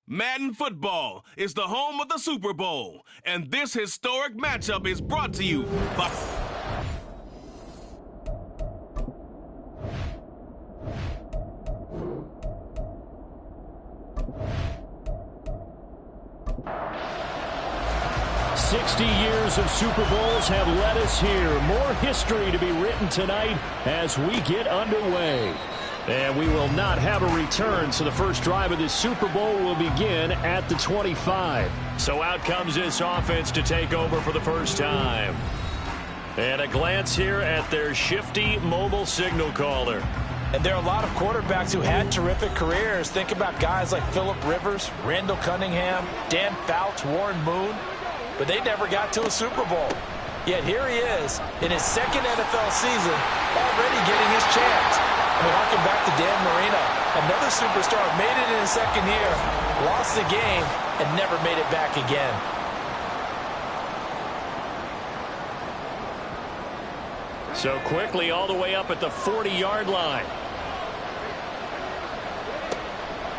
Madden Football is the home of the Super Bowl, and this historic matchup is brought to you by... Years of Super Bowls have led us here. More history to be written tonight as we get underway. And we will not have a return, so the first drive of this Super Bowl will begin at the 25. So out comes this offense to take over for the first time. And a glance here at their shifty mobile signal caller. And there are a lot of quarterbacks who had terrific careers. Think about guys like Phillip Rivers, Randall Cunningham, Dan Fouts, Warren Moon. But they never got to a Super Bowl. Yet here he is in his second NFL season, already getting his chance. And we harken back to Dan Marino. Another superstar made it in his second year, lost the game, and never made it back again. So quickly all the way up at the 40-yard line.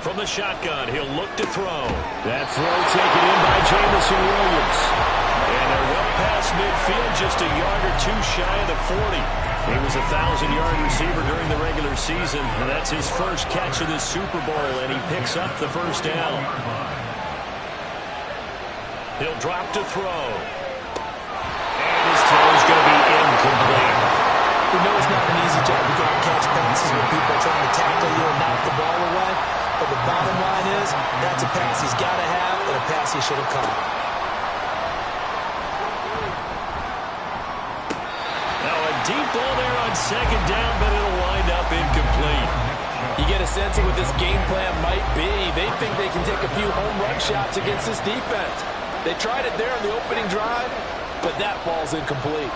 From the shotgun, he'll look to throw. That throw taken in by Jamison Williams. And they're well past midfield, just a yard or two shy of the 40. He was a 1,000-yard receiver during the regular season, and that's his first catch of this Super Bowl, and he picks up the first down. He'll drop to throw. And his throw is going to be incomplete. We know it's not an easy job to go and catch passes when people are trying to tackle you and knock the ball away. But the bottom line is, that's a pass he's got to have and a pass he should have caught. Now a deep ball there on second down, but it'll wind up incomplete. You get a sense of what this game plan might be. They think they can take a few home run shots against this defense. They tried it there on the opening drive, but that ball's incomplete.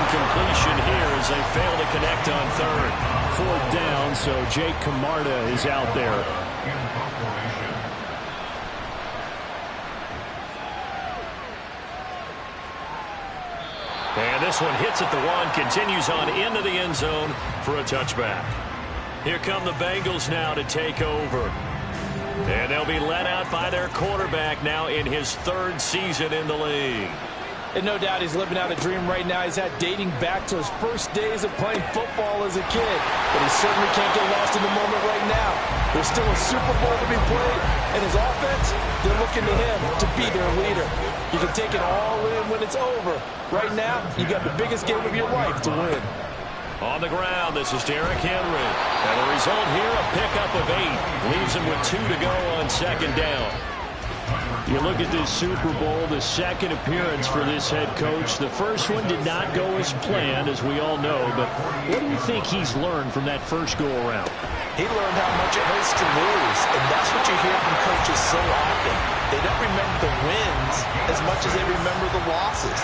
Completion here as they fail to connect on third. Fourth down, so Jake Camarda is out there. And this one hits at the one, continues on into the end zone for a touchback. Here come the Bengals now to take over. And they'll be led out by their quarterback now in his third season in the league. And no doubt he's living out a dream right now. He's had dating back to his first days of playing football as a kid. But he certainly can't get lost in the moment right now. There's still a Super Bowl to be played. And his offense, they're looking to him to be their leader. You can take it all in when it's over. Right now, you got the biggest game of your life to win. On the ground, this is Derrick Henry. And the result here, a pickup of 8. Leaves him with 2 to go on second down. You look at this Super Bowl, the second appearance for this head coach. The first one did not go as planned, as we all know. But what do you think he's learned from that first go-around? He learned how much it hurts to lose, and that's what you hear from coaches so often. They don't remember the wins as much as they remember the losses.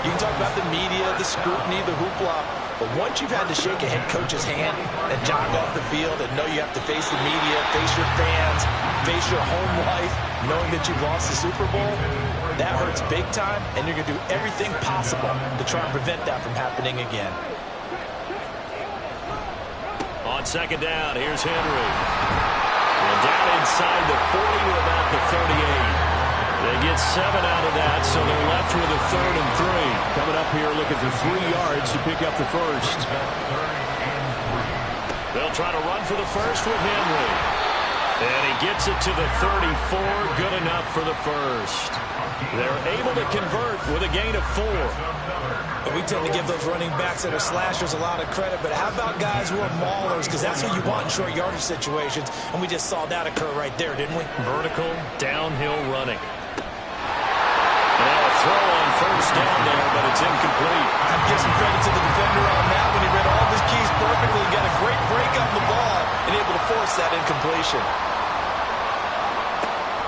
You can talk about the media, the scrutiny, the hoopla, but once you've had to shake a head coach's hand and jog off the field and know you have to face the media, face your fans, face your home life, knowing that you've lost the Super Bowl, that hurts big time, and you're going to do everything possible to try and prevent that from happening again. On second down, here's Henry. And down inside the 40 to about the 38. They get 7 out of that, so they're left with a 3rd and 3. Coming up here looking for 3 yards to pick up the first. They'll try to run for the first with Henry. And he gets it to the 34, good enough for the first. They're able to convert with a gain of 4. And we tend to give those running backs that are slashers a lot of credit, but how about guys who are maulers? Because that's who you want in short yardage situations, and we just saw that occur right there, didn't we? Vertical, downhill running. Now a throw on first down there, but it's incomplete. I'd give some credit to the defender on that when he read all of his keys perfectly, got a great break on the ball, and able to force that incompletion.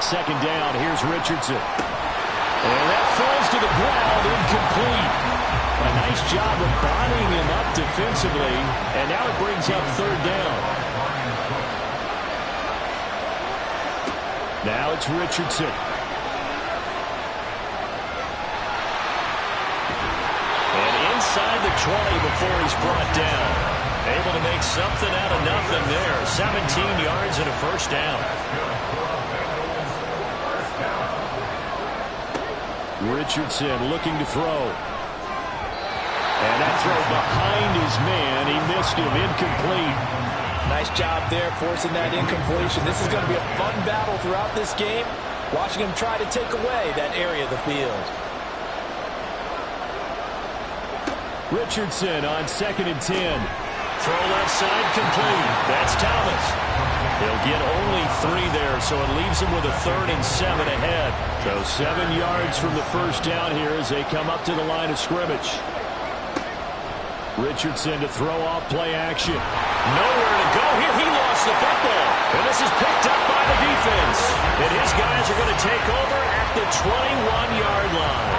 Second down, here's Richardson. And that falls to the ground, incomplete. A nice job of bodying him up defensively, and now it brings up 3rd down. Now it's Richardson. inside the 20 before he's brought down. Able to make something out of nothing there. 17 yards and a first down. Richardson looking to throw. And that throw behind his man. He missed him. Incomplete. Nice job there forcing that incompletion. This is going to be a fun battle throughout this game. Watching him try to take away that area of the field. Richardson on 2nd and 10. Throw left side complete. That's Thomas. He'll get only 3 there, so it leaves him with a 3rd and 7 ahead. So 7 yards from the first down here as they come up to the line of scrimmage. Richardson to throw off play action. Nowhere to go here. He lost the football. And this is picked up by the defense. And his guys are going to take over at the 21-yard line.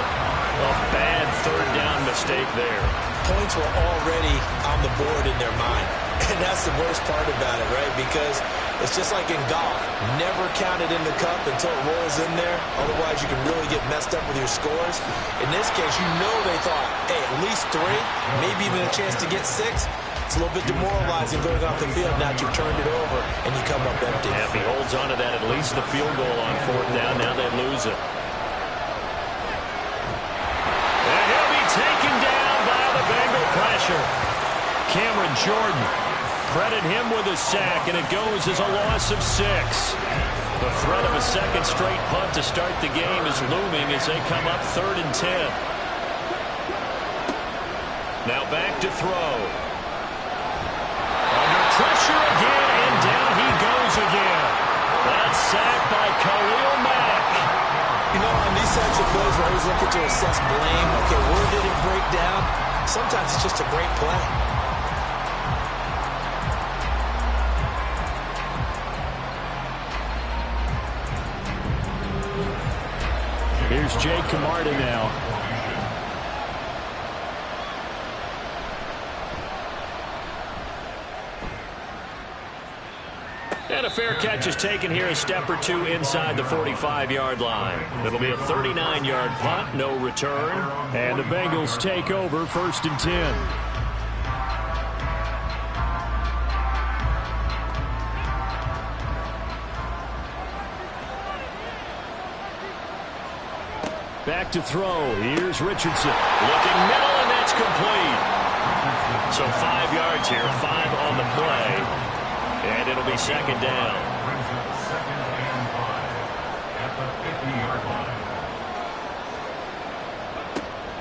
A bad 3rd down mistake there. Points were already on the board in their mind. And that's the worst part about it, right? Because it's just like in golf. Never count it in the cup until it rolls in there. Otherwise, you can really get messed up with your scores. In this case, you know they thought, hey, at least 3, maybe even a chance to get 6. It's a little bit demoralizing going off the field now that you've turned it over and you come up empty. Yeah, if he holds on to that, at least the field goal on 4th down. Now they lose it. And he'll be taken down by the Bengal pressure. Cameron Jordan. Credit him with a sack, and it goes as a loss of 6. The threat of a second straight punt to start the game is looming as they come up 3rd and 10. Now back to throw. Under pressure again, and down he goes again. That's sacked by Khalil Mack. You know, on these types of plays, we're always looking to assess blame. Okay, where did it break down? Sometimes it's just a great play. Here's Jake Camarda now. And a fair catch is taken here, a step or 2 inside the 45-yard line. It'll be a 39-yard punt, no return. And the Bengals take over 1st and 10. Back to throw. Here's Richardson. Looking middle, and that's complete. So 5 yards here, 5 on the play. And it'll be 2nd down.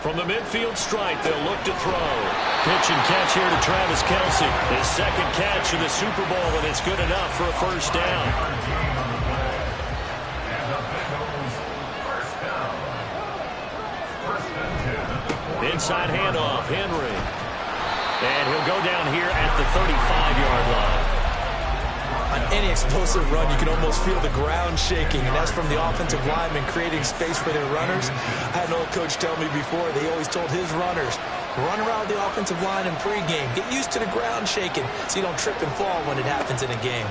From the midfield stripe, they'll look to throw. Pitch and catch here to Travis Kelce. His 2nd catch of the Super Bowl, and it's good enough for a 1st down. Inside handoff, Henry. And he'll go down here at the 35-yard line. On any explosive run, you can almost feel the ground shaking, and that's from the offensive linemen creating space for their runners. I had an old coach tell me before, they always told his runners, run around the offensive line in pregame. Get used to the ground shaking so you don't trip and fall when it happens in a game.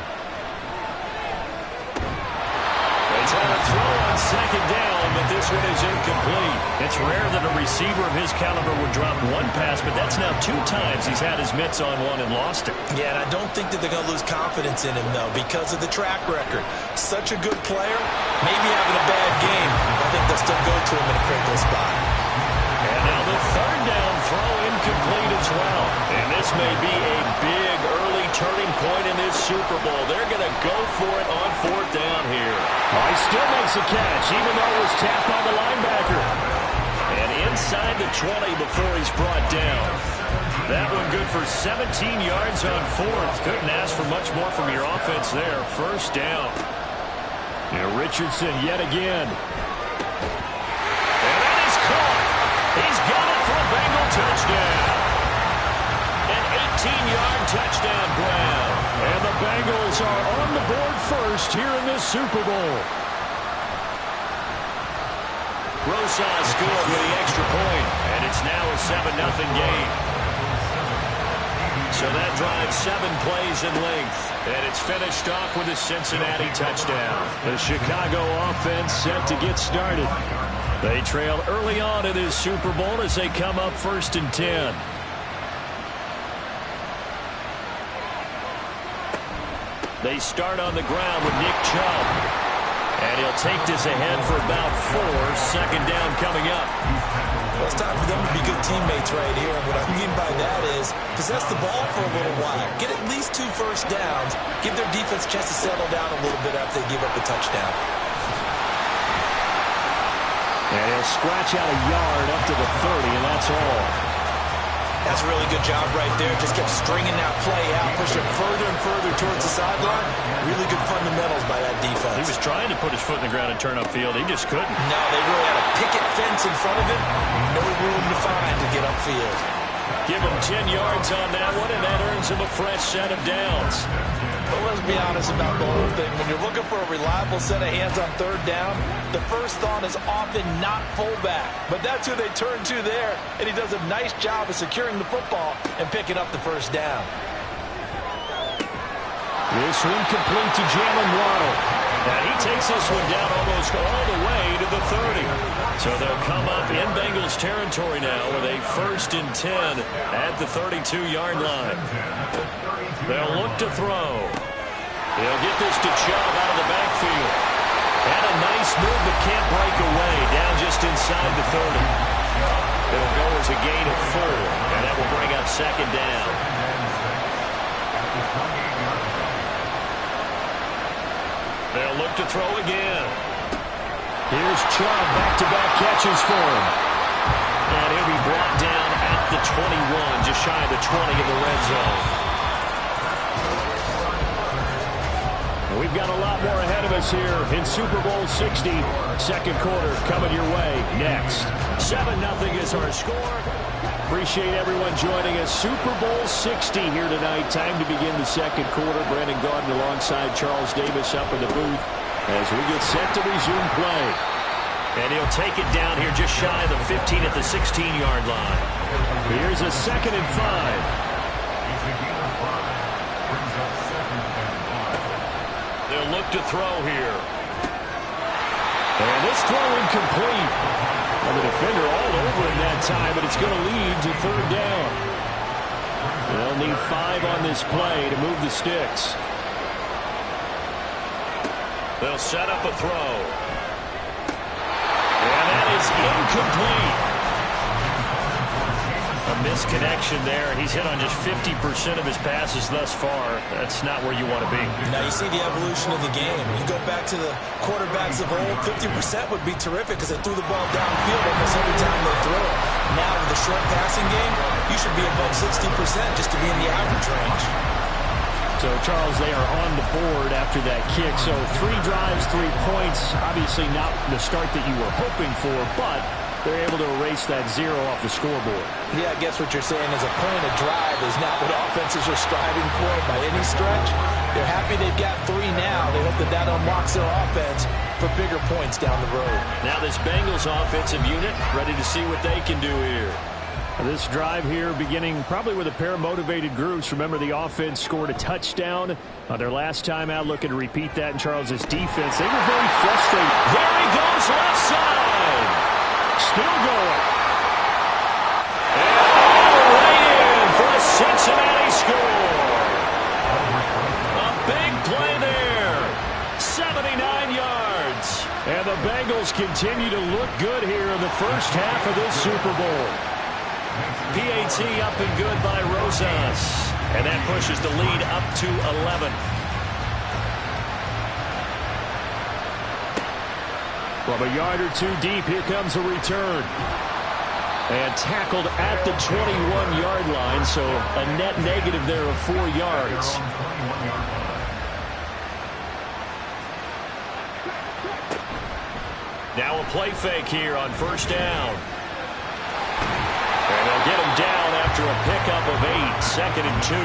They try to throw on 2nd down, but this one is incomplete. It's rare that a receiver of his caliber would drop 1 pass, but that's now 2 times he's had his mitts on one and lost it. Yeah, and I don't think that they're going to lose confidence in him, though, because of the track record. Such a good player, maybe having a bad game. I think they'll still go to him in a critical spot. And now the 3rd down throw incomplete as well. And this may be a big early turning point in this Super Bowl. They're going to go for it on 4th down here. He still makes a catch, even though it was tapped by the linebacker. And inside the 20 before he's brought down. That one good for 17 yards on 4th. Couldn't ask for much more from your offense there. 1st down. Now Richardson yet again. And that is caught. He's got it for a Bengal touchdown. An 18-yard touchdown grab. And the Bengals are on the board first here in this Super Bowl. Rosas scored with the extra point, and it's now a 7-0 game. So that drives 7 plays in length. And it's finished off with a Cincinnati touchdown. The Chicago offense set to get started. They trail early on in this Super Bowl as they come up 1st and 10. They start on the ground with Nick Chubb. And he'll take this ahead for about 4. 2nd down coming up. Well, it's time for them to be good teammates right here. And what I mean by that is possess the ball for a little while. Get at least 2 first downs. Give their defense a chance to settle down a little bit after they give up a touchdown. And he'll scratch out a yard up to the 30, and that's all. That's a really good job right there. Just kept stringing that play out, pushing further and further towards the sideline. Really good fundamentals by that defense. He was trying to put his foot in the ground and turn upfield. He just couldn't. No, they really had a picket fence in front of him. No room to find to get upfield. Give him 10 yards on that one, and that earns him a fresh set of downs. But let's be honest about the whole thing. When you're looking for a reliable set of hands on 3rd down, the first thought is often not fullback. But that's who they turn to there, and he does a nice job of securing the football and picking up the first down. This one complete to Jalen Waddle. And he takes this one down almost all the way to the 30. So they'll come up in Bengals territory now with a 1st and 10 at the 32-yard line. They'll look to throw. He'll get this to Chubb out of the backfield. And a nice move, but can't break away. Down just inside the 30. It'll go as a gain of 4, and that will bring up 2nd down. They'll look to throw again. Here's Chubb, back-to-back catches for him. And he'll be brought down at the 21, just shy of the 20 in the red zone. We've got a lot more ahead of us here in Super Bowl 60. 2nd quarter coming your way next. 7-0 is our score. Appreciate everyone joining us. Super Bowl 60 here tonight. Time to begin the 2nd quarter. Brandon Gaudin alongside Charles Davis up in the booth as we get set to resume play. And he'll take it down here just shy of the 15 at the 16-yard line. Here's a 2nd and 5. They'll look to throw here. And this throw incomplete. And the defender all over him that time, but it's going to lead to 3rd down. They'll need 5 on this play to move the sticks. They'll set up a throw. And that is incomplete. A misconnection there. He's hit on just 50% of his passes thus far. That's not where you want to be. Now you see the evolution of the game. You go back to the quarterbacks of old, 50% would be terrific because they threw the ball downfield almost every time they throw it. Now with the short passing game, you should be above 60% just to be in the average range. So, Charles, they are on the board after that kick. So 3 drives, 3 points. Obviously not the start that you were hoping for, but they're able to erase that 0 off the scoreboard. Yeah, I guess what you're saying is a point of drive is not what offenses are striving for by any stretch. They're happy they've got 3 now. They hope that that unlocks their offense for bigger points down the road. Now this Bengals offensive unit ready to see what they can do here. This drive here beginning probably with a pair of motivated groups. Remember, the offense scored a touchdown on their last time out. Looking to repeat that in Charles's defense. They were very frustrated. There he goes, left side. Still going. And right in for a Cincinnati score. A big play there. 79 yards. And the Bengals continue to look good here in the first half of this Super Bowl. PAT up and good by Rosas. And that pushes the lead up to 11. From a yard or 2 deep, here comes a return. And tackled at the 21-yard line, so a net negative there of 4 yards. Now a play fake here on 1st down. And they'll get him down after a pickup of 8, 2nd and 2.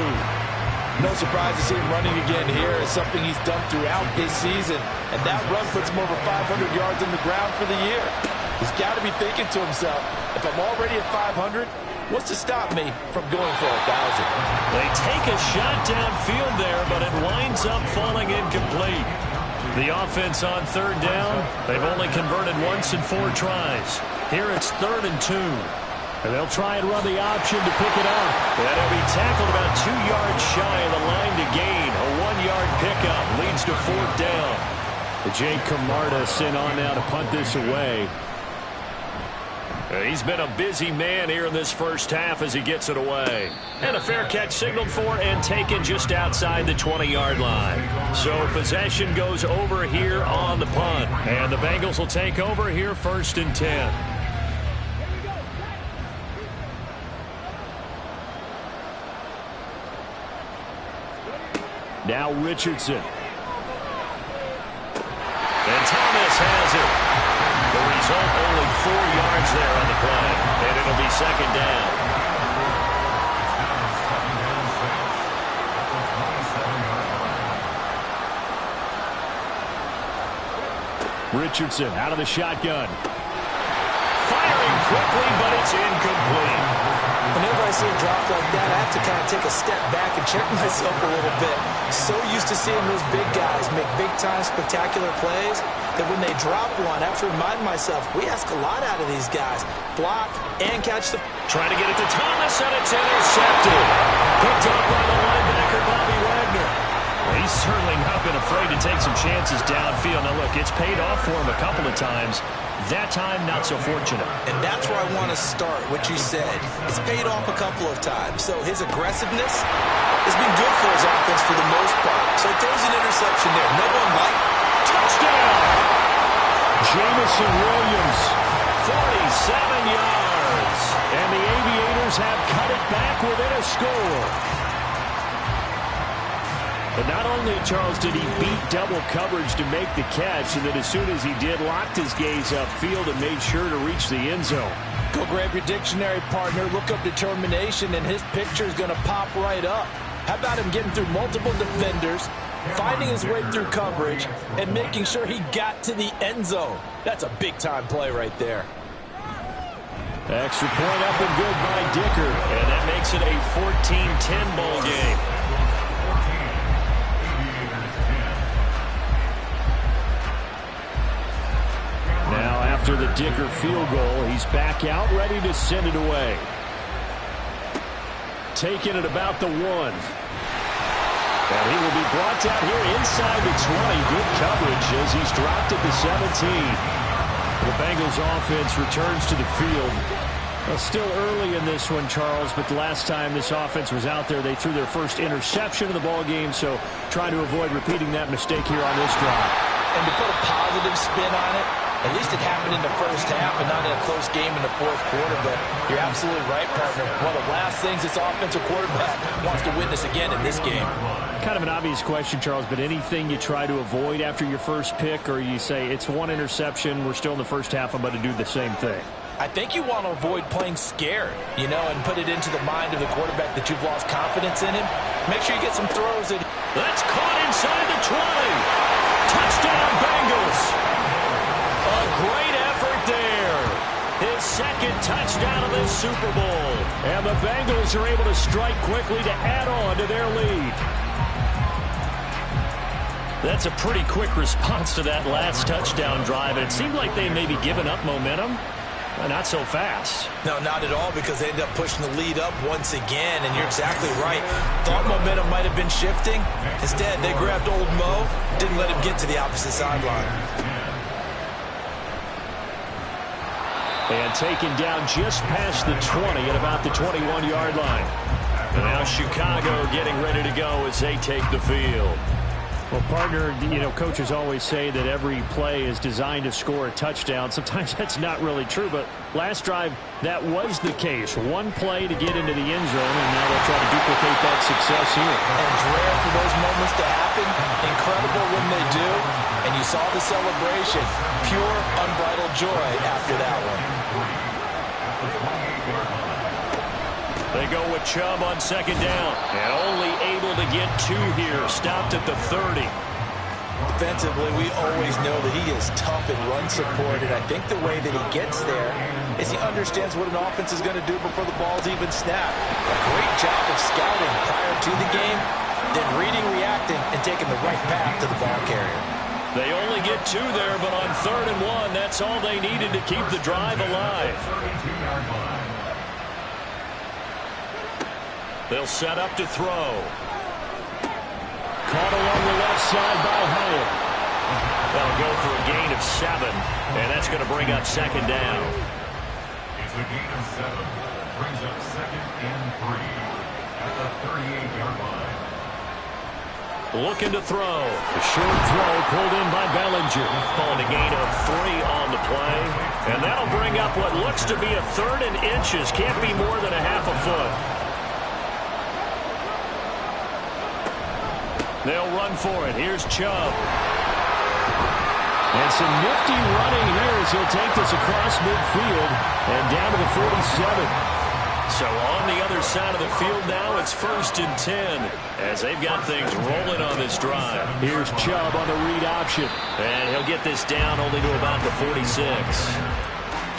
No surprise to see him running again here. It's something he's done throughout this season. And that run puts him over 500 yards on the ground for the year. He's got to be thinking to himself, if I'm already at 500, What's to stop me from going for 1,000? They take a shot downfield there, but it winds up falling incomplete. The offense on third down, they've only converted once in 4 tries. Here it's 3rd and 2. And they'll try and run the option to pick it up. And it'll be tackled about 2 yards shy of the line to gain. A 1-yard pickup leads to 4th down. Jake Camarda sent on now to punt this away. He's been a busy man here in this first half as he gets it away. And a fair catch signaled for and taken just outside the 20-yard line. So possession goes over here on the punt. And the Bengals will take over here 1st and 10. Now Richardson. And Thomas has it. The result, only 4 yards there on the play. And it'll be 2nd down. Richardson out of the shotgun. Firing quickly, but it's incomplete. Whenever I see a drop like that, I have to kind of take a step back and check myself a little bit. So used to seeing those big guys make big-time spectacular plays that when they drop one, I have to remind myself, we ask a lot out of these guys. Block and catch the... Trying to get it to Thomas, and it's intercepted. Picked up by the linebacker, Bobby Wagner. Well, he's certainly not been afraid to take some chances downfield. Now, look, it's paid off for him a couple of times. That time, not so fortunate. And that's where I want to start, what you said. It's paid off a couple of times. So his aggressiveness has been good for his offense for the most part. So he throws an interception there. No one liked. Touchdown! Jamison Williams, 47 yards. And the Aviators have cut it back within a score. But not only, Charles, did he beat double coverage to make the catch, and then as soon as he did, locked his gaze upfield and made sure to reach the end zone. Go grab your dictionary, partner. Look up determination, and his picture is going to pop right up. How about him getting through multiple defenders, finding his way through coverage, and making sure he got to the end zone? That's a big-time play right there. Extra point up and good by Dicker, and that makes it a 14-10 ball game. Now, after the Dicker field goal, he's back out, ready to send it away. Taking it about the 1. And he will be brought down here inside the 20. Good coverage as he's dropped at the 17. The Bengals offense returns to the field. Well, still early in this one, Charles, but the last time this offense was out there, they threw their first interception of the ball game, so trying to avoid repeating that mistake here on this drive. And to put a positive spin on it, at least it happened in the first half and not in a close game in the 4th quarter. But you're absolutely right, partner. One of the last things this offensive quarterback wants to witness again in this game. Kind of an obvious question, Charles, but anything you try to avoid after your first pick, or you say it's 1 interception, we're still in the first half, I'm going to do the same thing? I think you want to avoid playing scared, you know, and put it into the mind of the quarterback that you've lost confidence in him. Make sure you get some throws in. That's caught inside the 20. Touchdown, Bengals. A great effort there. His 2nd touchdown of this Super Bowl. And the Bengals are able to strike quickly to add on to their lead. That's a pretty quick response to that last touchdown drive. And it seemed like they may be giving up momentum. Well, not so fast. No, not at all, because they ended up pushing the lead up once again, and you're exactly right. Thought momentum might have been shifting. Instead, they grabbed old Mo, didn't let him get to the opposite sideline. And taken down just past the 20 at about the 21-yard line. And now Chicago getting ready to go as they take the field. Well, partner, you know, coaches always say that every play is designed to score a touchdown. Sometimes that's not really true, but last drive, that was the case. 1 play to get into the end zone, and now they'll try to duplicate that success here. And it's rare for those moments to happen. Incredible when they do. And you saw the celebration. Pure, unbridled joy after that one. They go with Chubb on 2nd down. And only able to get 2 here. Stopped at the 30. Defensively, we always know that he is tough in run support, and I think the way that he gets there is he understands what an offense is going to do before the ball's even snapped. A great job of scouting prior to the game, then reading, reacting, and taking the right path to the ball carrier. They only get 2 there, but on 3rd and 1, that's all they needed to keep the drive alive. They'll set up to throw. Caught along the left side by Hyatt. That'll go for a gain of 7, and that's going to bring up 2nd down. It's a gain of 7. Brings up 2nd and 3 at the 38-yard line. Looking to throw. A short throw pulled in by Bellinger. Calling a gain of 3 on the play. And that'll bring up what looks to be a 3rd and inches. Can't be more than a half a foot. They'll run for it. Here's Chubb. And some nifty running here as he'll take this across midfield and down to the 47. So on the other side of the field now, it's 1st and 10 as they've got things rolling on this drive. Here's Chubb on the read option. And he'll get this down only to about the 46.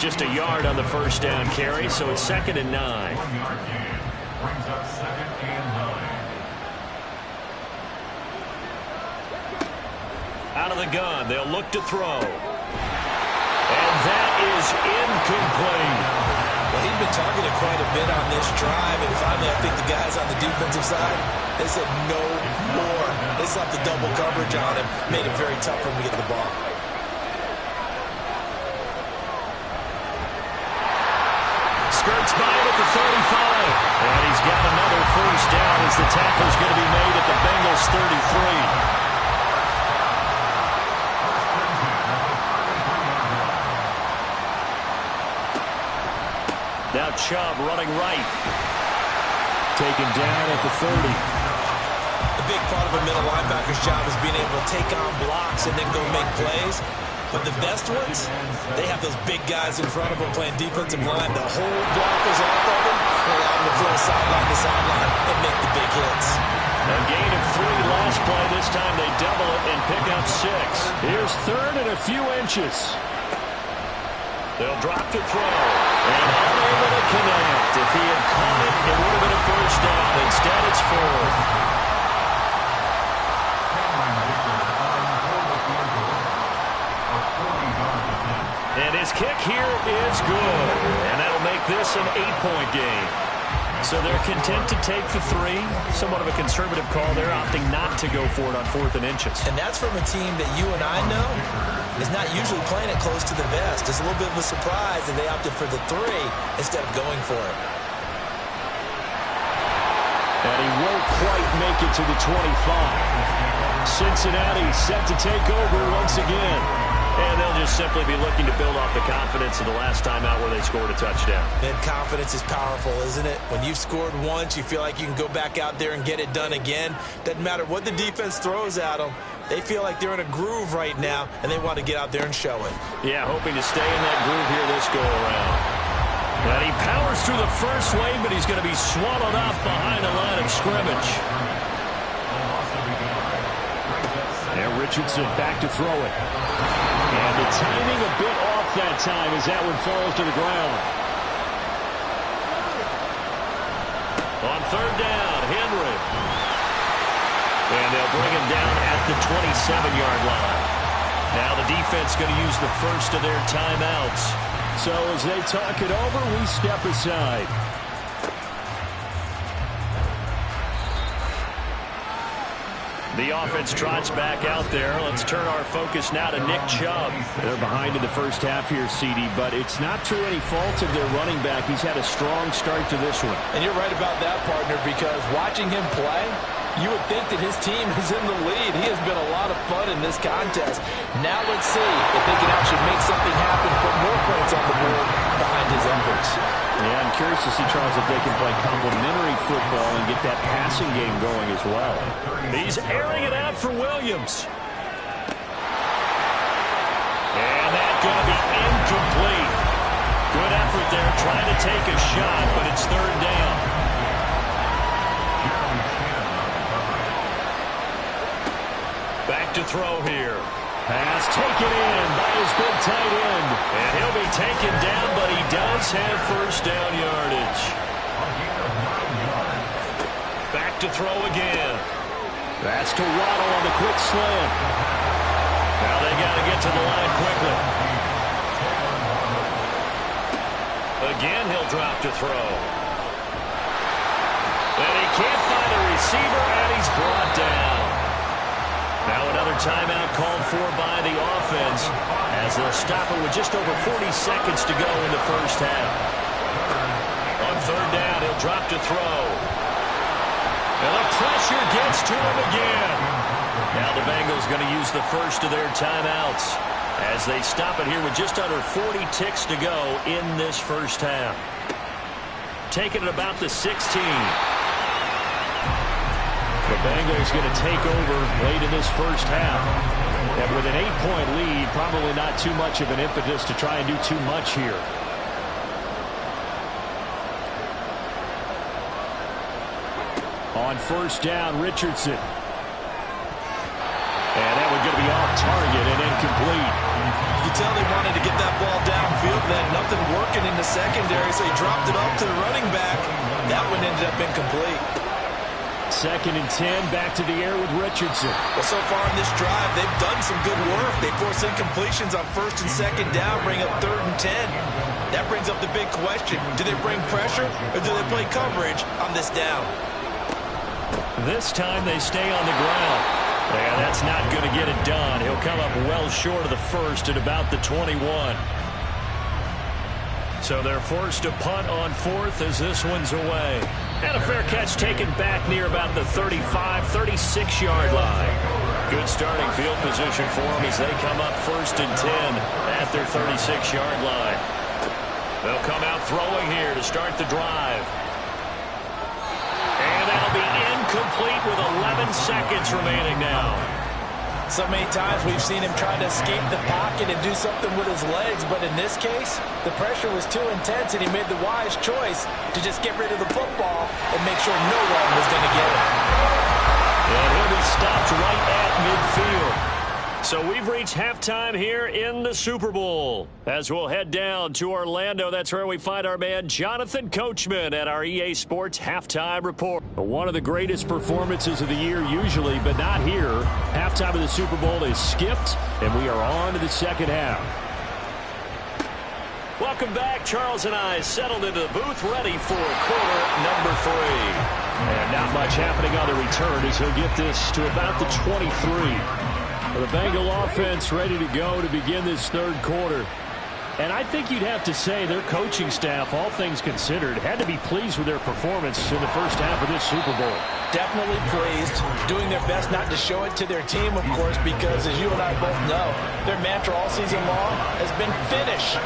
Just a yard on the 1st down carry, so it's 2nd and 9. 1 yard gain. Brings up 2nd and 9. Out of the gun, they'll look to throw. And that is incomplete. Well, he'd been targeted quite a bit on this drive, and finally I think the guys on the defensive side, they said no more. They slapped the double coverage on him, made it very tough for him to get the ball. Skirts by him at the 35. And he's got another 1st down as the tackle's going to be made at the Bengals 33. Now Chubb running right. Taken down at the 30. The big part of a middle linebacker's job is being able to take on blocks and then go make plays. But the best ones, they have those big guys in front of them playing defensive line. The whole blockers off of them and allow them to flow sideline to sideline and make the big hits. A gain of 3 last play. This time they double it and pick up 6. Here's 3rd and a few inches. They'll drop to throw. And unable to connect. If he had caught it, it would have been a 1st down. Instead, it's 4th. And his kick here is good. And that'll make this an 8-point game. So they're content to take the 3. Somewhat of a conservative call there, opting not to go for it on 4th and inches. And that's from a team that you and I know is not usually playing it close to the vest. It's a little bit of a surprise that they opted for the 3 instead of going for it. And he won't quite make it to the 25. Cincinnati set to take over once again. And they'll just simply be looking to build off the confidence of the last time out where they scored a touchdown. And confidence is powerful, isn't it? When you've scored once, you feel like you can go back out there and get it done again. Doesn't matter what the defense throws at them. They feel like they're in a groove right now, and they want to get out there and show it. Yeah, hoping to stay in that groove here this go-around. And he powers through the first wave, but he's going to be swallowed up behind the line of scrimmage. And Richardson back to throw it. And the timing a bit off that time as that one falls to the ground. On 3rd down, Henry. And they'll bring him down at the 27-yard line. Now the defense going to use the first of their timeouts. So as they talk it over, we step aside. The offense trots back out there. Let's turn our focus now to Nick Chubb. They're behind in the first half here, CD, but it's not to any fault of their running back. He's had a strong start to this one. And you're right about that, partner, because watching him play, you would think that his team is in the lead. He has been a lot of fun in this contest. Now let's see if they can actually make something happen, put more points on the board behind his efforts. Yeah, I'm curious to see, Charles, if they can play complementary football and get that passing game going as well. He's airing it out for Williams. And that's going to be incomplete. Good effort there, trying to take a shot, but it's 3rd down. Back to throw here. Pass taken in by his big tight end. And he'll be taken down, but he does have first down yardage. Back to throw again. That's to Waddle on the quick slant. Now they got to get to the line quickly. Again, he'll drop to throw. And he can't find a receiver, and he's brought down. Now another timeout called for by the offense as they'll stop it with just over 40 seconds to go in the first half. On third down, he'll drop to throw. And the pressure gets to him again. Now the Bengals going to use the first of their timeouts as they stop it here with just under 40 ticks to go in this first half. Taking it about the 16. The Bengals going to take over late in this first half. And with an 8-point lead, probably not too much of an impetus to try and do too much here. On first down, Richardson. And that one's going to be off target and incomplete. You can tell they wanted to get that ball downfield, but had nothing working in the secondary, so he dropped it off to the running back. That one ended up incomplete. 2nd and 10, back to the air with Richardson. Well, so far in this drive, they've done some good work. They force incompletions on 1st and 2nd down, bring up 3rd and 10. That brings up the big question. Do they bring pressure, or do they play coverage on this down? This time they stay on the ground. And that's not going to get it done. He'll come up well short of the first at about the 21. So they're forced to punt on 4th as this one's away. And a fair catch taken back near about the 35, 36-yard line. Good starting field position for them as they come up 1st and 10 at their 36-yard line. They'll come out throwing here to start the drive. And that'll be incomplete with 11 seconds remaining now. So many times we've seen him try to escape the pocket and do something with his legs, but in this case, the pressure was too intense and he made the wise choice to just get rid of the football and make sure no one was going to get it. And he'll be stopped right at midfield. So we've reached halftime here in the Super Bowl. As we'll head down to Orlando, that's where we find our man Jonathan Coachman at our EA Sports Halftime Report. One of the greatest performances of the year usually, but not here. Halftime of the Super Bowl is skipped, and we are on to the second half. Welcome back. Charles and I settled into the booth ready for quarter number 3. And not much happening on the return as he'll get this to about the 23. The Bengal offense ready to go to begin this third quarter. And I think you'd have to say their coaching staff, all things considered, had to be pleased with their performance in the first half of this Super Bowl. Definitely pleased, doing their best not to show it to their team, of course, because as you and I both know, their mantra all season long has been finish.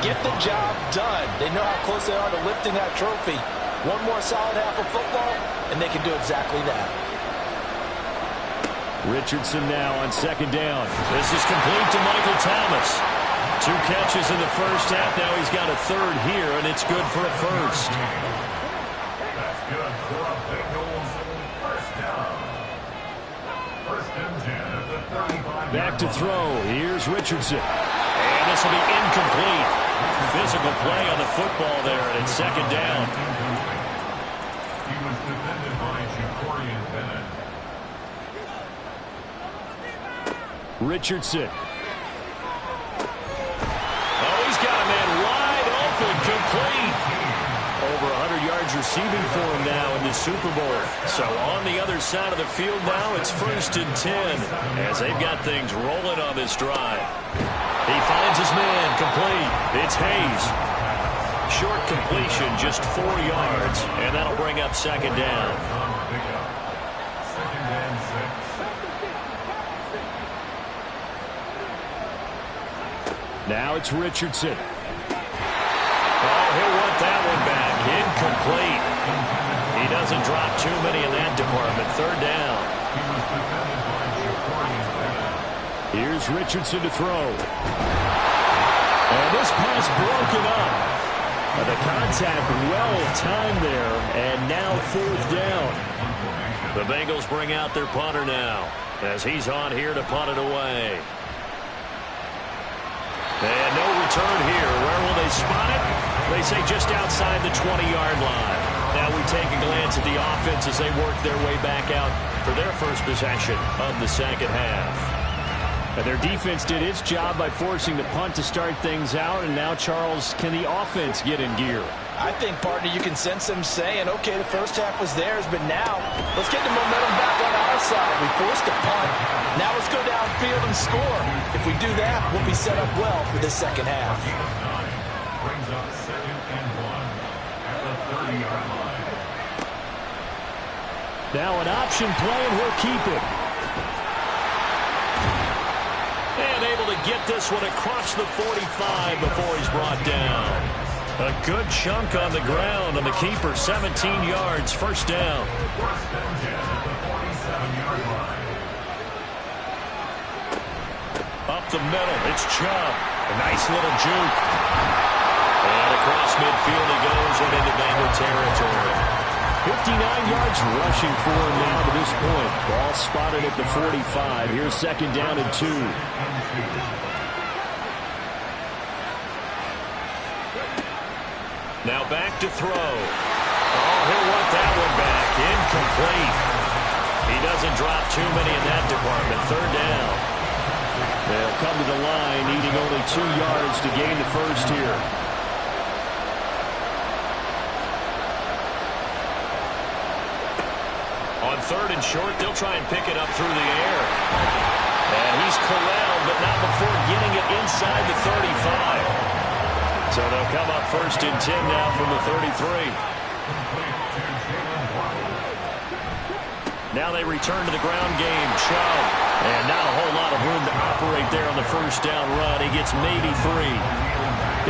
Get the job done. They know how close they are to lifting that trophy. One more solid half of football, and they can do exactly that. Richardson now on 2nd down. This is complete to Michael Thomas. 2 catches in the first half. Now he's got a 3rd here, and it's good for a first. That's good for a Bengals first down. 1st and 10 at the 35. Back to throw. Here's Richardson. And this will be incomplete. Physical play on the football there, and it's 2nd down. He was defended by Jacorian Bennett. Richardson. Oh, he's got a man wide open, complete. Over 100 yards receiving for him now in the Super Bowl. So on the other side of the field now, it's 1st and 10 as they've got things rolling on this drive. He finds his man, complete. It's Hayes. Short completion, just 4 yards, and that'll bring up 2nd down. 2nd and 6. Now it's Richardson. Oh, he'll want that one back. Incomplete. He doesn't drop too many in that department. 3rd down. Here's Richardson to throw. And this pass broken up. The contact well timed there, and now 4th down. The Bengals bring out their punter now. as he's on here to punt it away. And no return here. Where will they spot it? They say just outside the 20-yard line. Now we take a glance at the offense as they work their way back out for their first possession of the second half. And their defense did its job by forcing the punt to start things out. And now, Charles, can the offense get in gear? I think, partner, you can sense them saying, okay, the first half was theirs, but now let's get the momentum back on our side. We forced a punt. Now let's go downfield and score. If we do that, we'll be set up well for the second half. Brings up 2nd and 1 at the 30-yard line. Now an option play, and we'll keep it. And able to get this one across the 45 before he's brought down. A good chunk on the ground on the keeper. 17 yards, first down. First and 10 at the 47-yard line. Up the middle, it's Chubb. A nice little juke. And across midfield he goes and into Bengal territory. 59 yards rushing for him now to this point. Ball spotted at the 45. Here's second down and 2. Now back to throw. Oh, he'll want that one back. Incomplete. He doesn't drop too many in that department. Third down. They'll come to the line, needing only 2 yards to gain the first here. On third and short, they'll try and pick it up through the air. And he's corralled, but not before getting it inside the 35. So they'll come up first and 10 now from the 33. Now they return to the ground game. Chubb. And not a whole lot of room to operate there on the first down run. He gets maybe 3.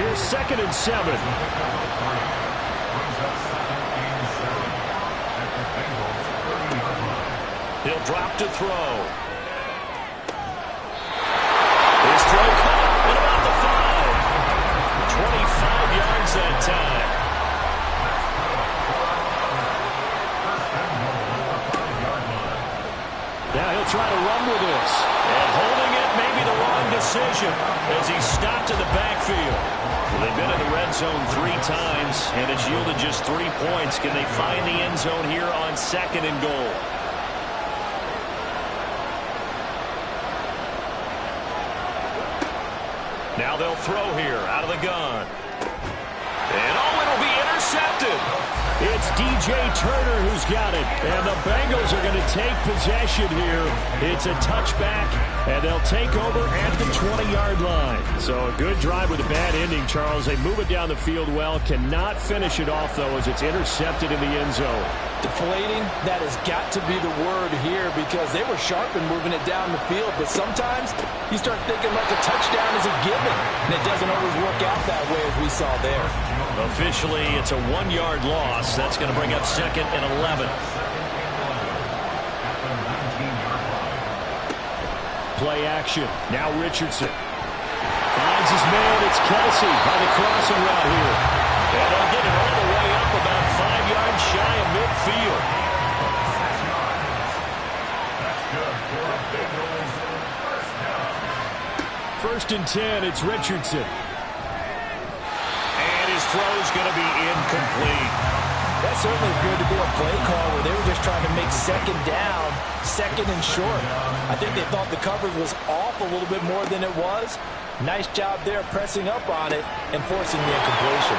Here's second and 7. He'll drop to throw. His throw caught. What about the 5? 25 yards that time. Now he'll try to run with this. And holding it may be the wrong decision as he's stopped in the backfield. Well, they've been in the red zone 3 times, and it's yielded just 3 points. Can they find the end zone here on second and goal? Now they'll throw here out of the gun. And oh, it'll be intercepted. It's DJ Turner who's got it. And the Bengals are going to take possession here. It's a touchback, and they'll take over at the 20-yard line. So a good drive with a bad ending, Charles. They move it down the field well. Cannot finish it off, though, as it's intercepted in the end zone. Deflating, that has got to be the word here because they were sharp in moving it down the field, but sometimes you start thinking like a touchdown is a given, and it doesn't always work out that way as we saw there. Officially, it's a 1-yard loss. That's going to bring up second and 11. Play action. Now Richardson finds his man. It's Kelsey on the crossing route here. And they'll get it all the way up about 5 yards shy of midfield. First and 10, it's Richardson. And his throw's going to be incomplete. That certainly appeared to be a play call where they were just trying to make second down, second and short. I think they thought the coverage was off a little bit more than it was. Nice job there pressing up on it and forcing the incompletion.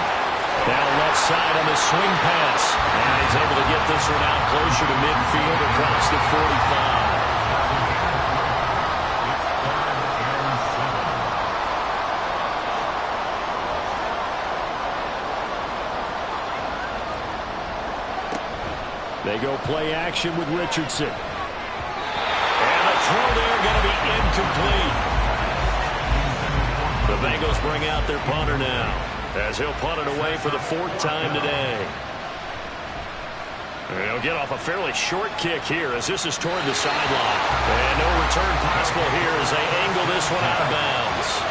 Down left side on the swing pass. And he's able to get this one out closer to midfield across the 45. They go play action with Richardson. And the throw there going to be incomplete. The Bengals bring out their punter now, as he'll punt it away for the 4th time today. And he'll get off a fairly short kick here as this is toward the sideline. And no return possible here as they angle this one out of bounds.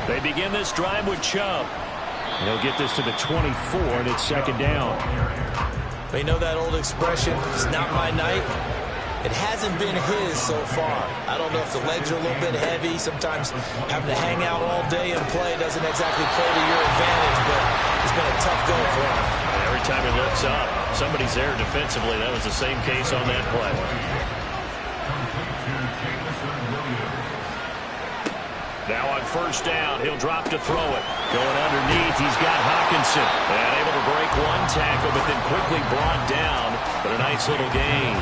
They begin this drive with Chubb. And he'll get this to the 24, and it's second down. They know that old expression, it's not my night. It hasn't been his so far. I don't know if the legs are a little bit heavy. Sometimes having to hang out all day and play doesn't exactly play to your advantage, but it's been a tough go for him. And every time he looks up, somebody's there defensively. That was the same case on that play. Now on first down, he'll drop to throw it. Going underneath, he's got Hawkinson. And able to break one tackle, but then quickly brought down. But a nice little gain.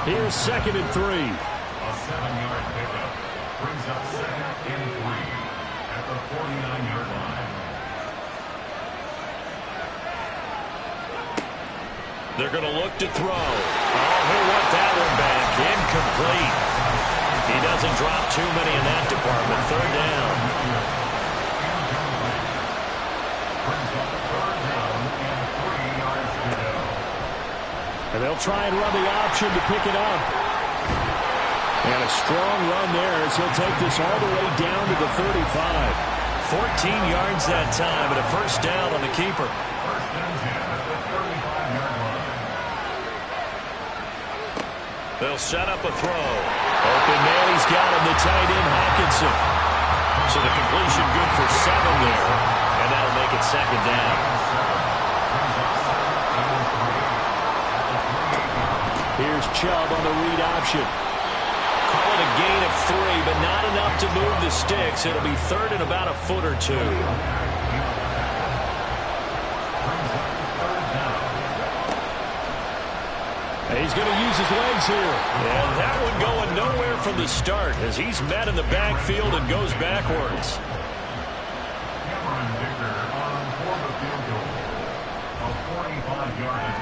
Here's 2nd and 3. A 7-yard pickup brings up 2nd and 3 at the 49-yard line. They're going to look to throw. Oh, he'll want that one back. Incomplete. He doesn't drop too many in that department. 3rd down. Brings up 3rd down and 3 yards to go. And they'll try and run the option to pick it up. And a strong run there as he'll take this all the way down to the 35. 14 yards that time, and a first down on the keeper. 1st and 10 at the 35-yard line. They'll set up a throw. Open man, he's got him, the tight end, Hawkinson. So the completion good for 7 there, and that'll make it second down. Here's Chubb on the read option. Call it a gain of 3, but not enough to move the sticks. It'll be 3rd and about a foot or 2. He's going to use his legs here. And that one going nowhere from the start as he's met in the backfield and goes backwards.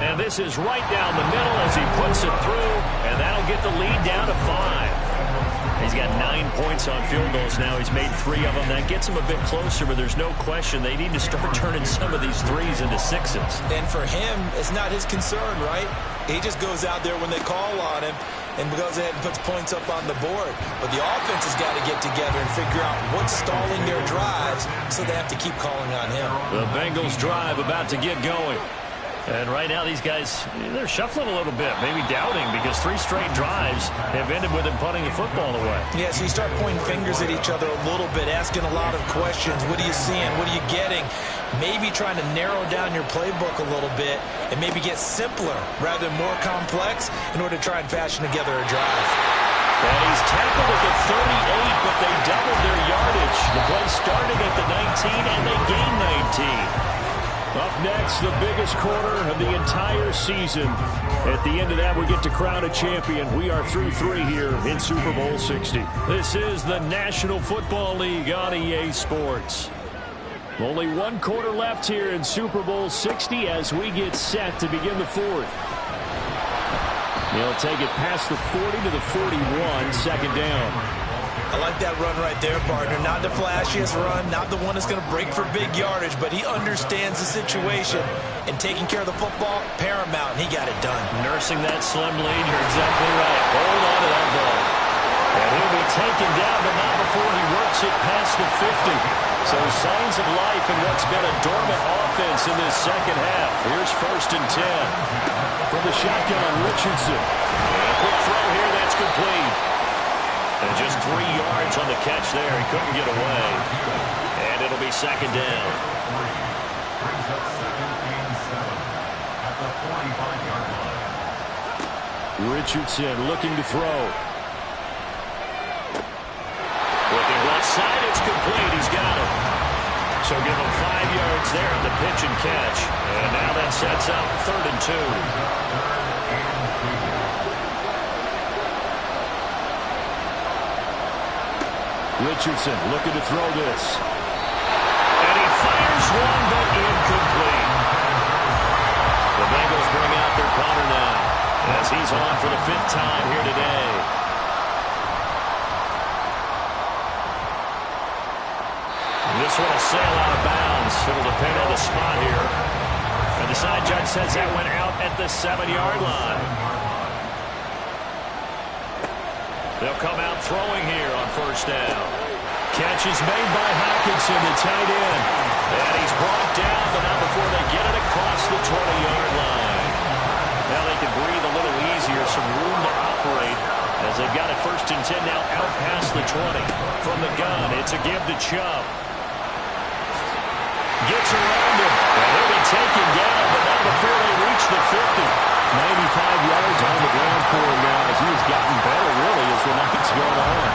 And this is right down the middle as he puts it through, and that'll get the lead down to 5. He's got 9 points on field goals now. He's made 3 of them. That gets him a bit closer, but there's no question they need to start turning some of these 3s into 6s. And for him, it's not his concern, right? He just goes out there when they call on him and goes ahead and puts points up on the board. But the offense has got to get together and figure out what's stalling their drives, so they have to keep calling on him. The Bengals drive about to get going. And right now these guys, they're shuffling a little bit, maybe doubting, because 3 straight drives have ended with them punting the football away. Yeah, so you start pointing fingers at each other a little bit, asking a lot of questions. What are you seeing? What are you getting? Maybe trying to narrow down your playbook a little bit and maybe get simpler rather than more complex in order to try and fashion together a drive. And he's tackled at the 38, but they doubled their yardage. The play started at the 19, and they gained 19. Up next, the biggest quarter of the entire season. At the end of that, we get to crown a champion. We are through 3 here in Super Bowl 60. This is the National Football League on EA Sports. Only 1 quarter left here in Super Bowl 60 as we get set to begin the 4th. He'll take it past the 40 to the 41, second down. I like that run right there, partner. Not the flashiest run, not the one that's going to break for big yardage, but he understands the situation, and taking care of the football, paramount, and he got it done. Nursing that slim lead, you're exactly right. Hold on to that ball. And he'll be taken down, but not before he works it past the 50. So signs of life in what's been a dormant offense in this second half. Here's 1st and 10. From the shotgun, Richardson. And a quick throw here, that's complete. And just 3 yards on the catch there. He couldn't get away. And it'll be second down. Brings up 2nd and 7 at the 45-yard line. Richardson looking to throw. Looking left side, it's complete. He's got it. So give him 5 yards there at the pitch and catch. And now that sets up 3rd and 2. Richardson looking to throw this. And he fires one, but incomplete. The Bengals bring out their punter now as he's on for the 5th time here today. This one will sail out of bounds. It'll depend on the spot here. And the side judge says that went out at the 7-yard line. They'll come out throwing here on 1st down. Catch is made by Hawkinson, the tight end. And he's brought down, but not before they get it across the 20-yard line. Now they can breathe a little easier, some room to operate as they've got it 1st and 10 now out past the 20. From the gun, it's a give to Chubb. Gets around him, and he'll be taken down, but not before they reach the 50. 95 yards on the ground for him now as he's gotten better, really, as the night's gone on.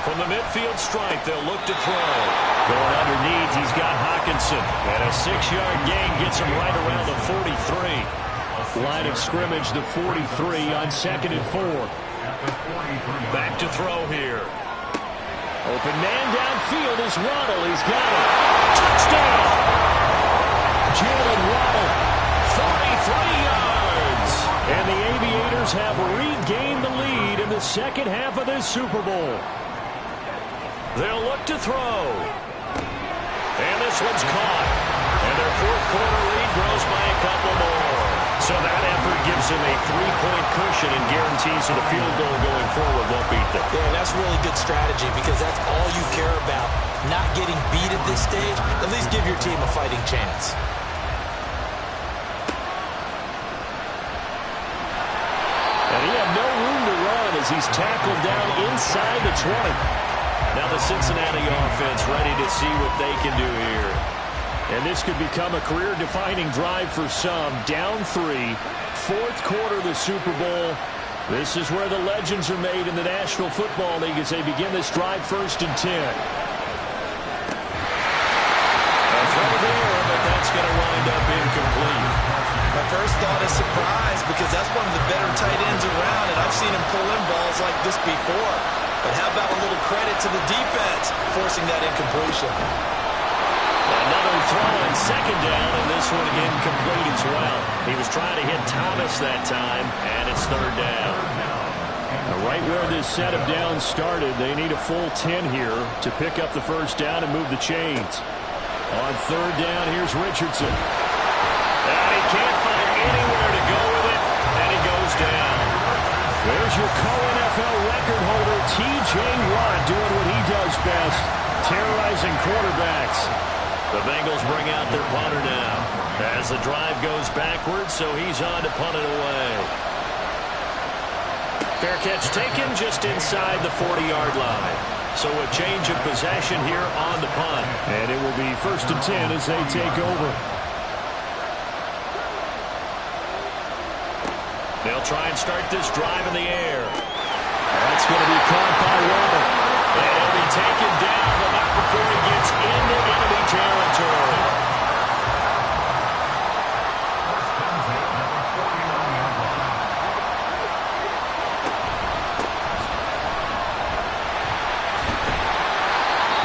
From the midfield stripe, they'll look to throw. Going underneath, he's got Hockenson. And a 6-yard gain gets him right around the 43. Line of scrimmage, the 43 on 2nd and 4. Back to throw here. Open man downfield is Waddle. He's got it. Touchdown! Jalen Waddle. 43 yards. And the Aviators have regained the lead in the second half of this Super Bowl. They'll look to throw. And this one's caught. And their 4th quarter lead grows by a couple more. So that effort gives him a 3-point cushion and guarantees that a field goal going forward won't beat them. Yeah, that's really good strategy because that's all you care about. Not getting beat at this stage. At least give your team a fighting chance. And he had no room to run as he's tackled down inside the 20. Now the Cincinnati offense ready to see what they can do here. And this could become a career-defining drive for some. Down 3, 4th quarter of the Super Bowl. This is where the legends are made in the National Football League as they begin this drive 1st and 10. A throw there, but that's going to wind up incomplete. My first thought is surprise because that's one of the better tight ends around, and I've seen him pull in balls like this before. But how about a little credit to the defense forcing that incompletion? Another throw on 2nd down, and this one incomplete as well. He was trying to hit Thomas that time, and it's 3rd down. Right where this set of downs started, they need a full 10 here to pick up the 1st down and move the chains. On 3rd down, here's Richardson. And he can't find anywhere to go with it, and he goes down. There's your co-NFL record holder, T.J. Watt, doing what he does best, terrorizing quarterbacks. The Bengals bring out their punter now as the drive goes backwards, so he's on to punt it away. Fair catch taken just inside the 40-yard line. So a change of possession here on the punt. And it will be 1st and 10 as they take over. They'll try and start this drive in the air. That's going to be caught by Waddle. And he'll be taken down, but not before he gets into enemy territory.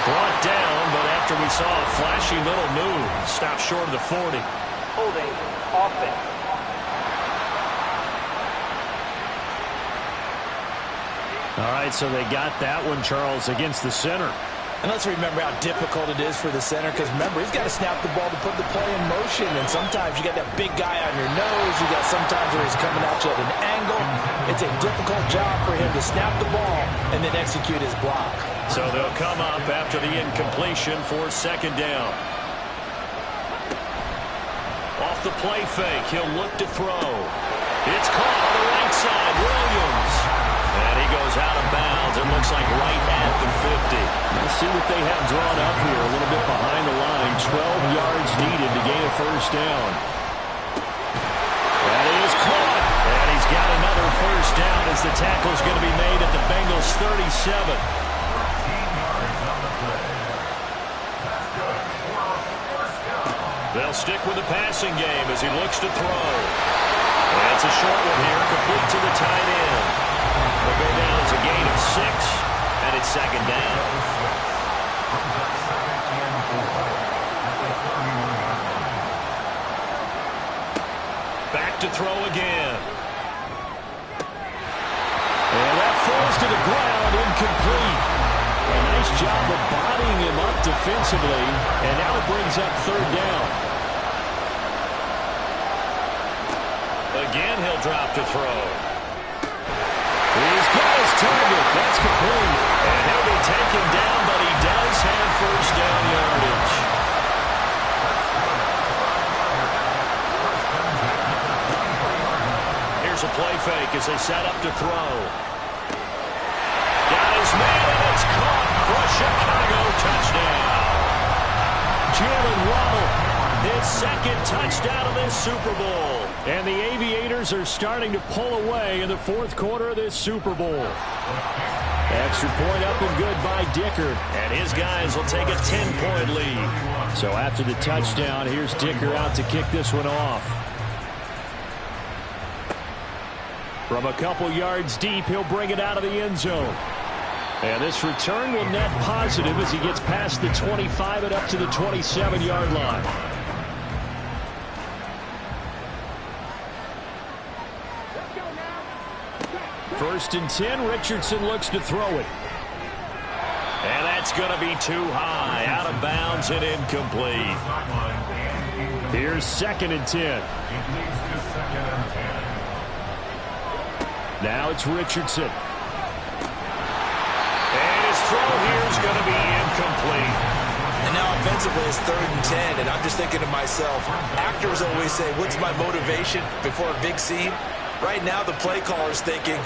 Brought down, but after we saw a flashy little move, stopped short of the 40. Holding offense. All right, so they got that one, Charles, against the center. And let's remember how difficult it is for the center because, remember, he's got to snap the ball to put the play in motion. And sometimes you got that big guy on your nose. You got sometimes where he's coming at you at an angle. It's a difficult job for him to snap the ball and then execute his block. So they'll come up after the incompletion for 2nd down. Off the play fake, he'll look to throw. It's caught on the right side, Williams. And he goes out of bounds. It looks like right at the 50. Let's see what they have drawn up here. A little bit behind the line. 12 yards needed to gain a 1st down. That is caught. And he's got another 1st down as the tackle's going to be made at the Bengals 37. 14 yards on the play. That's good for a 1st down. They'll stick with the passing game as he looks to throw. And it's a short one here, complete to the tight end. They'll go down as a gain of 6, and it's 2nd down. Back to throw again. And that falls to the ground, incomplete. A nice job of bodying him up defensively, and now it brings up 3rd down. Again, he'll drop to throw. got his target. That's complete. And he'll be taken down, but he does have first down yardage. Here's a play fake as they set up to throw. Got his man, and it's caught for a Chicago touchdown. Jalen Waddle, his second touchdown of this Super Bowl. And the Aviators are starting to pull away in the fourth quarter of this Super Bowl. Extra point up and good by Dicker. And his guys will take a 10-point lead. So after the touchdown, here's Dicker out to kick this one off. From a couple yards deep, he'll bring it out of the end zone. And this return will net positive as he gets past the 25 and up to the 27-yard line. First and 10, Richardson looks to throw it. And that's going to be too high, out of bounds and incomplete. Here's second and 10. Now it's Richardson. And his throw here is going to be incomplete. And now offensively it's third and 10, and I'm just thinking to myself, actors always say, what's my motivation before a big scene? Right now the play caller's thinking,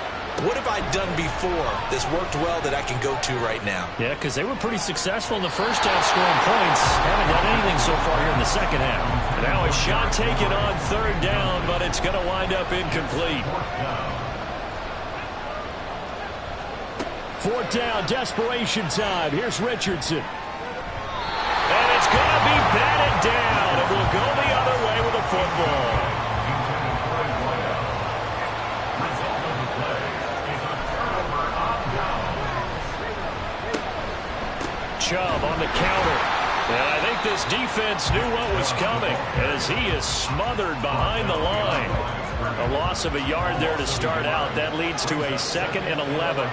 what have I done before that's worked well that I can go to right now? Yeah, because they were pretty successful in the first half scoring points. Haven't done anything so far here in the second half. And now a shot taken on third down, but it's going to wind up incomplete. Fourth down, desperation time. Here's Richardson. And it's going to be batted down. It will go the other way with the football. Chubb on the counter. And I think this defense knew what was coming as he is smothered behind the line. A loss of a yard there to start out. That leads to a 2nd and 11.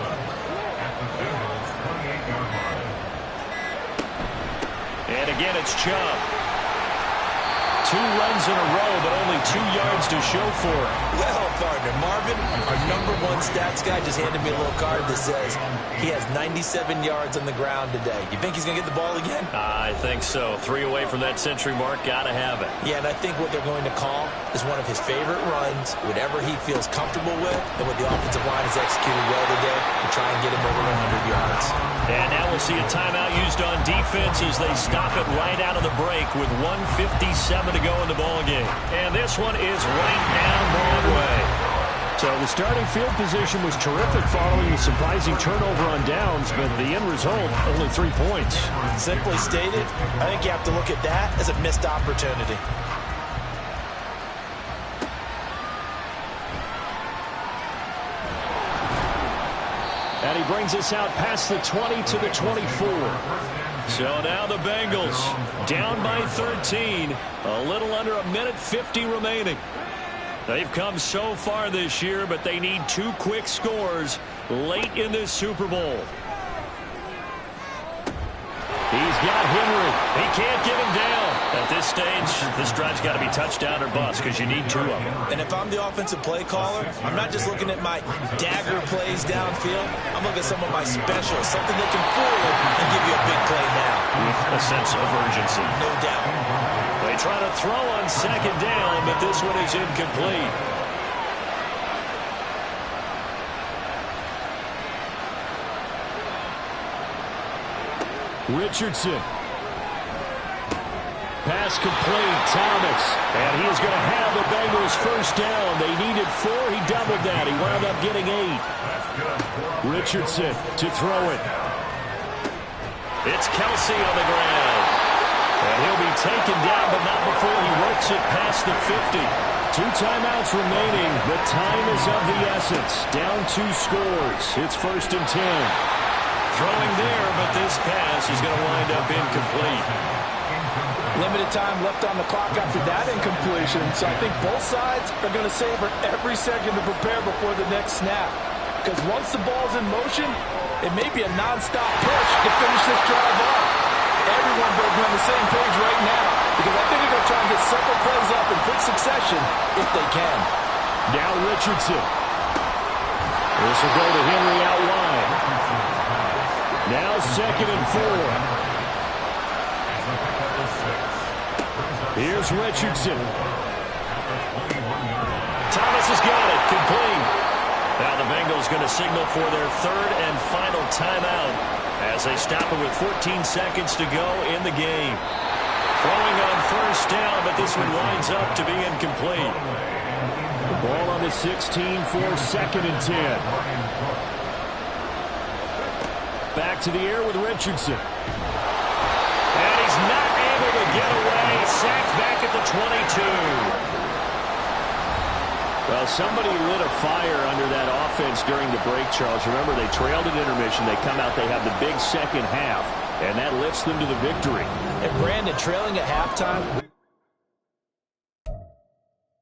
And again, it's Chubb. 2 runs in a row, but only 2 yards to show for it. Well, partner, Marvin, our #1 stats guy just handed me a little card that says he has 97 yards on the ground today. You think he's going to get the ball again? I think so. 3 away from that century mark. Got to have it. Yeah, and I think what they're going to call is one of his favorite runs, whatever he feels comfortable with, and what the offensive line has executed well today to try and get him over 100 yards. And now we'll see a timeout used on defense as they stop it right out of the break with 1:57 to go in the ballgame. And this one is right down Broadway. So the starting field position was terrific following the surprising turnover on downs, but the end result, only 3 points. Simply stated, I think you have to look at that as a missed opportunity. And he brings us out past the 20 to the 24. So now the Bengals down by 13. A little under a minute 50 remaining. They've come so far this year, but they need 2 quick scores late in this Super Bowl. He's got Henry. He can't get him down. At this stage, this drive's got to be touchdown or bust because you need 2 of them. And if I'm the offensive play caller, I'm not just looking at my dagger plays downfield. I'm looking at some of my specials, something that can fool him and give you a big play now. With a sense of urgency. No doubt. They try to throw on 2nd down, but this one is incomplete. Richardson. Pass complete, Thomas. And he is going to have the Bengals first down. They needed 4. He doubled that. He wound up getting 8. Richardson to throw it. It's Kelsey on the ground. And he'll be taken down, but not before he works it past the 50. 2 timeouts remaining. The time is of the essence. Down 2 scores. It's 1st and 10. Throwing there, but this pass is going to wind up incomplete. Limited time left on the clock after that incompletion, so I think both sides are going to savor every second to prepare before the next snap. Because once the ball's in motion, it may be a non-stop push to finish this drive off. Everyone better be on the same page right now, because I think they're going to try and get several plays up in quick succession if they can. Now Richardson. This will go to Henry out wide. Now 2nd and 4. Here's Richardson. Thomas has got it. Complete. Now the Bengals going to signal for their 3rd and final timeout as they stop it with 14 seconds to go in the game. Throwing on 1st down, but this one winds up to be incomplete. The ball on the 16 for 2nd and 10. Back to the air with Richardson. And he's not able to get away. Sacked back at the 22. Well, somebody lit a fire under that offense during the break, Charles. Remember, they trailed at intermission. They come out, they have the big second half, and that lifts them to the victory. And Brandon, trailing at halftime,